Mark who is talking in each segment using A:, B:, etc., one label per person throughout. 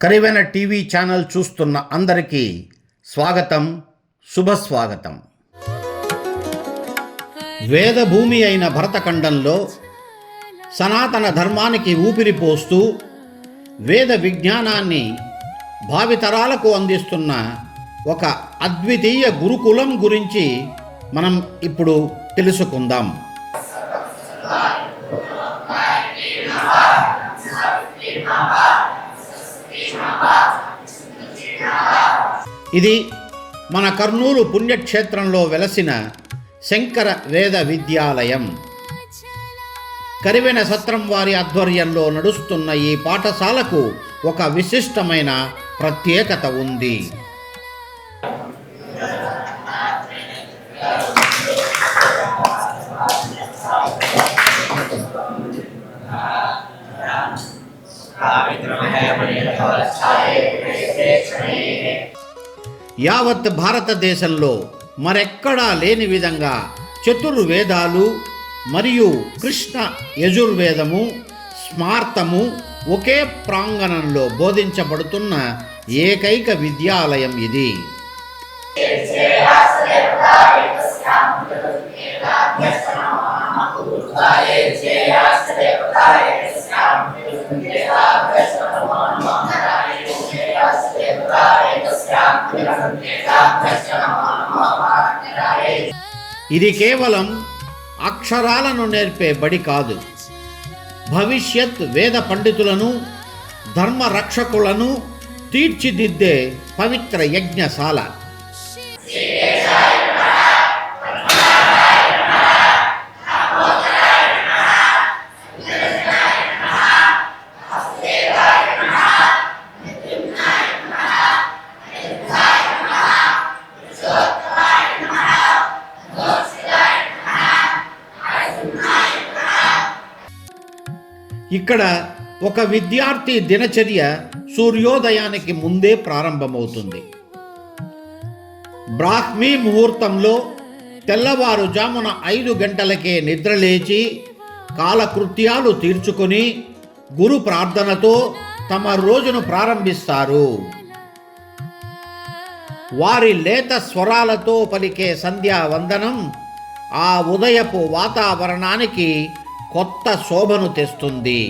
A: Karivena TV channel చూస్తున్న అందరికీ స్వాగతం, శుభస్వాగతం. వేదభూమి అయిన భరతఖండంలో సనాతన ధర్మానికి ఊపిరి పోస్తూ వేద విజ్ఞానాన్ని భావితరాలకు అందిస్తున్న ఒక అద్వితీయ గురుకులం గురించి మనం ఇప్పుడు తెలుసుకుందాం. ఇది మన కర్నూలు పుణ్యక్షేత్రంలో వెలసిన శంకర వేద విద్యాలయం. కరివెన సత్రం వారి ఆధ్వర్యంలో నడుస్తున్న ఈ పాఠశాలకు ఒక విశిష్టమైన ప్రత్యేకత ఉంది. యావత్ భారతదేశంలో మరెక్కడా లేని విధంగా చతుర్వేదాలు మరియు కృష్ణ యజుర్వేదము, స్మార్తము ఒకే ప్రాంగణంలో బోధించబడుతున్న ఏకైక విద్యాలయం ఇది. ఇది కేవలం అక్షరాలను నేర్పే బడి కాదు, భవిష్యత్ వేద పండితులను, ధర్మ రక్షకులను తీర్చిదిద్దే పవిత్ర యజ్ఞశాల. ఇక్కడ ఒక విద్యార్థి దినచర్య సూర్యోదయానికి ముందే ప్రారంభమవుతుంది. బ్రాహ్మీ ముహూర్తంలో తెల్లవారుజామున 5 గంటలకే నిద్రలేచి కాలకృత్యాలు తీర్చుకొని గురు ప్రార్థనతో తమ రోజును ప్రారంభిస్తారు. వారి లేత స్వరాలతో పలికే సంధ్యావందనం ఆ ఉదయపు వాతావరణానికి కొత్త శోభను తెస్తుంది.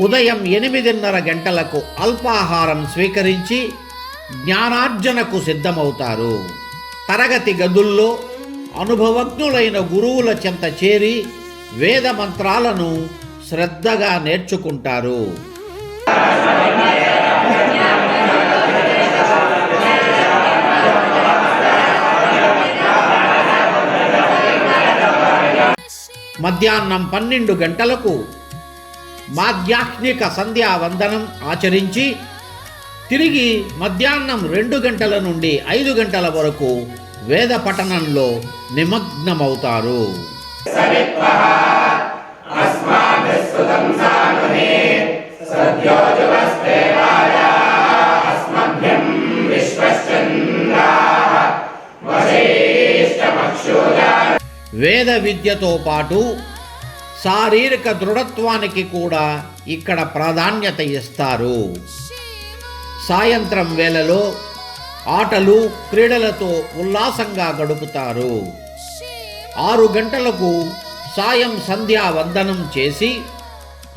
A: ఉదయం 8:30 గంటలకు అల్పాహారం స్వీకరించి జ్ఞానార్జనకు సిద్ధమవుతారు. తరగతి గదుల్లో అనుభవజ్ఞులైన గురువుల చెంత చేరి వేద మంత్రాలను శ్రద్ధగా నేర్చుకుంటారు. మధ్యాహ్నం 12 గంటలకు మాధ్యాహ్నిక సంధ్యావందనం ఆచరించి తిరిగి మధ్యాహ్నం 2 గంటల నుండి 5 గంటల వరకు వేద పఠనంలో నిమగ్నమవుతారు. వేద విద్యతో పాటు శారీరక దృఢత్వానికి కూడా ఇక్కడ ప్రాధాన్యత ఇస్తారు. సాయంత్రం వేళలో ఆటలు, క్రీడలతో ఉల్లాసంగా గడుపుతారు. 6 గంటలకు సాయం సంధ్యా వందనం చేసి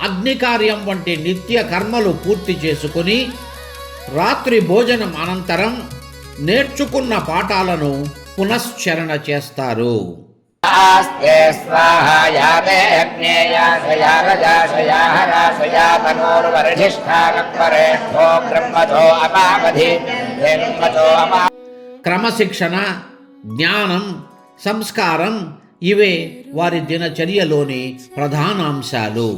A: అగ్నికార్యం వంటి నిత్య కర్మలు పూర్తి చేసుకుని రాత్రి భోజనం అనంతరం నేర్చుకున్న పాఠాలను పునశ్చరణ చేస్తారు.
B: आस्ते स्वाहा याते अग्नेयाशया रजाशया हराशया तनोर्वर्धिष्ठा नक्वरेष्ठो ब्रह्मथो अपावधि ब्रह्मथो अपा
A: క్రమశిక్షణ, జ్ఞానం, సంస్కారం ఇవే వారి దినచర్యలోని ప్రధానాంశాలు.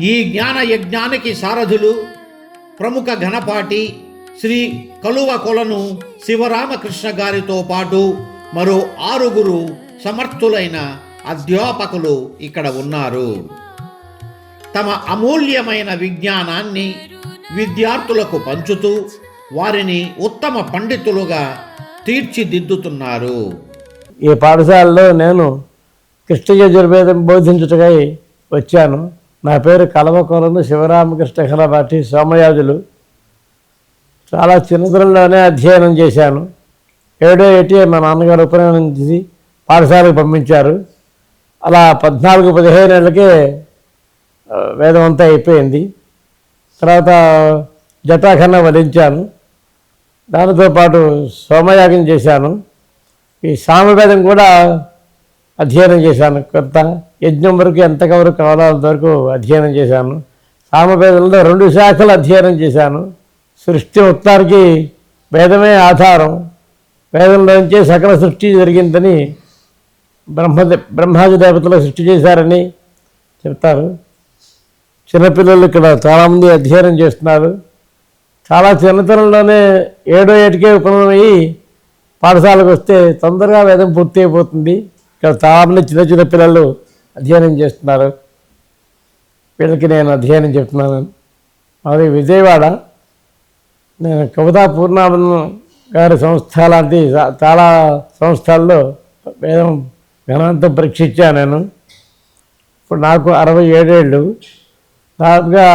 A: ఈ జ్ఞాన యజ్ఞానికి సారథులు ప్రముఖ ఘనపాటి శ్రీ కలువ కొలను శివరామకృష్ణ గారితో పాటు మరో 6 సమర్థులైన అధ్యాపకులు ఇక్కడ ఉన్నారు. తమ అమూల్యమైన విజ్ఞానాన్ని విద్యార్థులకు పంచుతూ వారిని ఉత్తమ పండితులుగా తీర్చిదిద్దుతున్నారు.
C: ఈ పాఠశాలలో నేను కృష్ణ యజుర్వేదం బోధించుటకై వచ్చాను. నా పేరు కలవకొలను శివరామకృష్ణ ఘనపాటి సోమయాజులు. చాలా చిన్నతనంలోనే అధ్యయనం చేశాను. 7వ ఏటి మా నాన్నగారు ఉపనయనం చేసి పాఠశాలకు పంపించారు. అలా 14-15 ఏళ్ళకే వేదం అంతా అయిపోయింది. తర్వాత జటాఖన్న వధించాను. దానితో పాటు సోమయాగం చేశాను. ఈ సామవేదం కూడా అధ్యయనం చేశాను. కొంత యజ్ఞం వరకు ఎంతవరకు కావాలో అంతవరకు అధ్యయనం చేశాను. సామవేదంలో 2 శాఖలు అధ్యయనం చేశాను. సృష్టి మొత్తానికి వేదమే ఆధారం. వేదంలోంచే సకల సృష్టి జరిగిందని బ్రహ్మాది దేవతలు సృష్టి చేశారని చెప్తారు. చిన్నపిల్లలు ఇక్కడ చాలామంది అధ్యయనం చేస్తున్నారు. చాలా చిన్నతనంలోనే 7వ ఏటికే ఉపనయనమయ్యి పాఠశాలకు వస్తే తొందరగా వేదం పూర్తి అయిపోతుంది. ఇక్కడ చాలామంది చిన్న పిల్లలు అధ్యయనం చేస్తున్నారు. వీళ్ళకి నేను అధ్యయనం చెప్తున్నాను. అది విజయవాడ. నేను కవితా పూర్ణానంద గారి సంస్థ లాంటి చాలా సంస్థల్లో వేదం గణాంతం పరీక్షించాను నేను. ఇప్పుడు నాకు 67 ఏళ్ళు. దాదాపుగా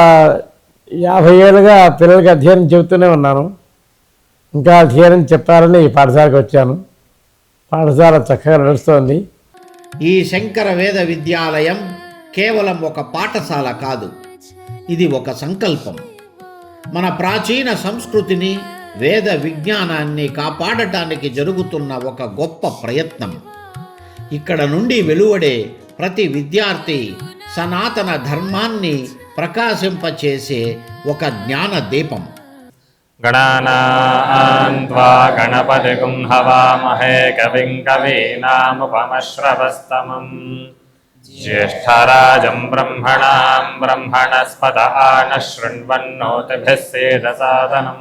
C: 50 ఏళ్ళుగా పిల్లలకి అధ్యయనం చెబుతూనే ఉన్నాను. ఇంకా అధ్యయనం చెప్పాలని ఈ పాఠశాలకు వచ్చాను. పాఠశాల చక్కగా నడుస్తోంది.
A: ఈ శంకర వేద విద్యాలయం కేవలం ఒక పాఠశాల కాదు, ఇది ఒక సంకల్పం. మన ప్రాచీన సంస్కృతిని, వేద విజ్ఞానాన్ని కాపాడటానికి జరుగుతున్న ఒక గొప్ప ప్రయత్నం. ఇక్కడ నుండి వెలువడే ప్రతి విద్యార్థి సనాతన ధర్మాన్ని ప్రకాశింపచేసే ఒక జ్ఞాన దీపం.
D: గణానాం త్వా గణపతిగుం హవామహే కవిం కవీనాముపమశ్రవస్తమం జ్యేష్ఠరాజం బ్రహ్మణాం బ్రహ్మణస్పత ఆనః శృణ్వన్నోతిభిः సేదసాదనం.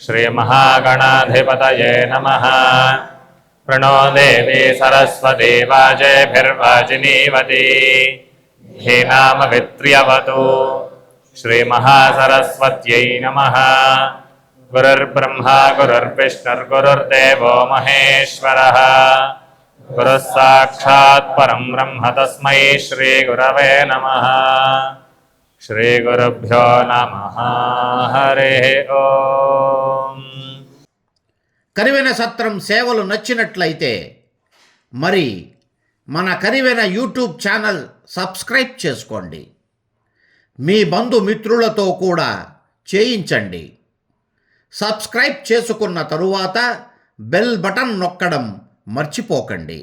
D: శ్రీమహాగణాధిపతయే నమః. ప్రణో దేవీ సరస్వతీ వాజేభిర్వాజినీవతి ధీనామవిత్ర్యవతు. శ్రీమహాసరస్వత్యై నమః. గురుర్బ్రహ్మా గురుర్విష్ణుర్గురుర్దేవో మహేశ్వరః. గురుః సాక్షాత్ పరం బ్రహ్మ తస్మై శ్రీగురవే నమః. శ్రీగురుభ్యో నమః. హరి ఓం.
A: కరివెన సత్రం సేవలు నచ్చినట్లయితే మరి మన కరివెన యూట్యూబ్ ఛానల్ సబ్స్క్రైబ్ చేసుకోండి. మీ బంధుమిత్రులతో కూడా చేయించండి. సబ్స్క్రైబ్ చేసుకున్న తరువాత బెల్ బటన్ నొక్కడం మర్చిపోకండి.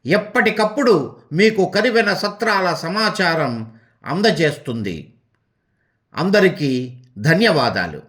A: ఎప్పటికప్పుడు మీకు కరివెన సత్రాల సమాచారం అందజేస్తుంది. అందరికీ ధన్యవాదాలు.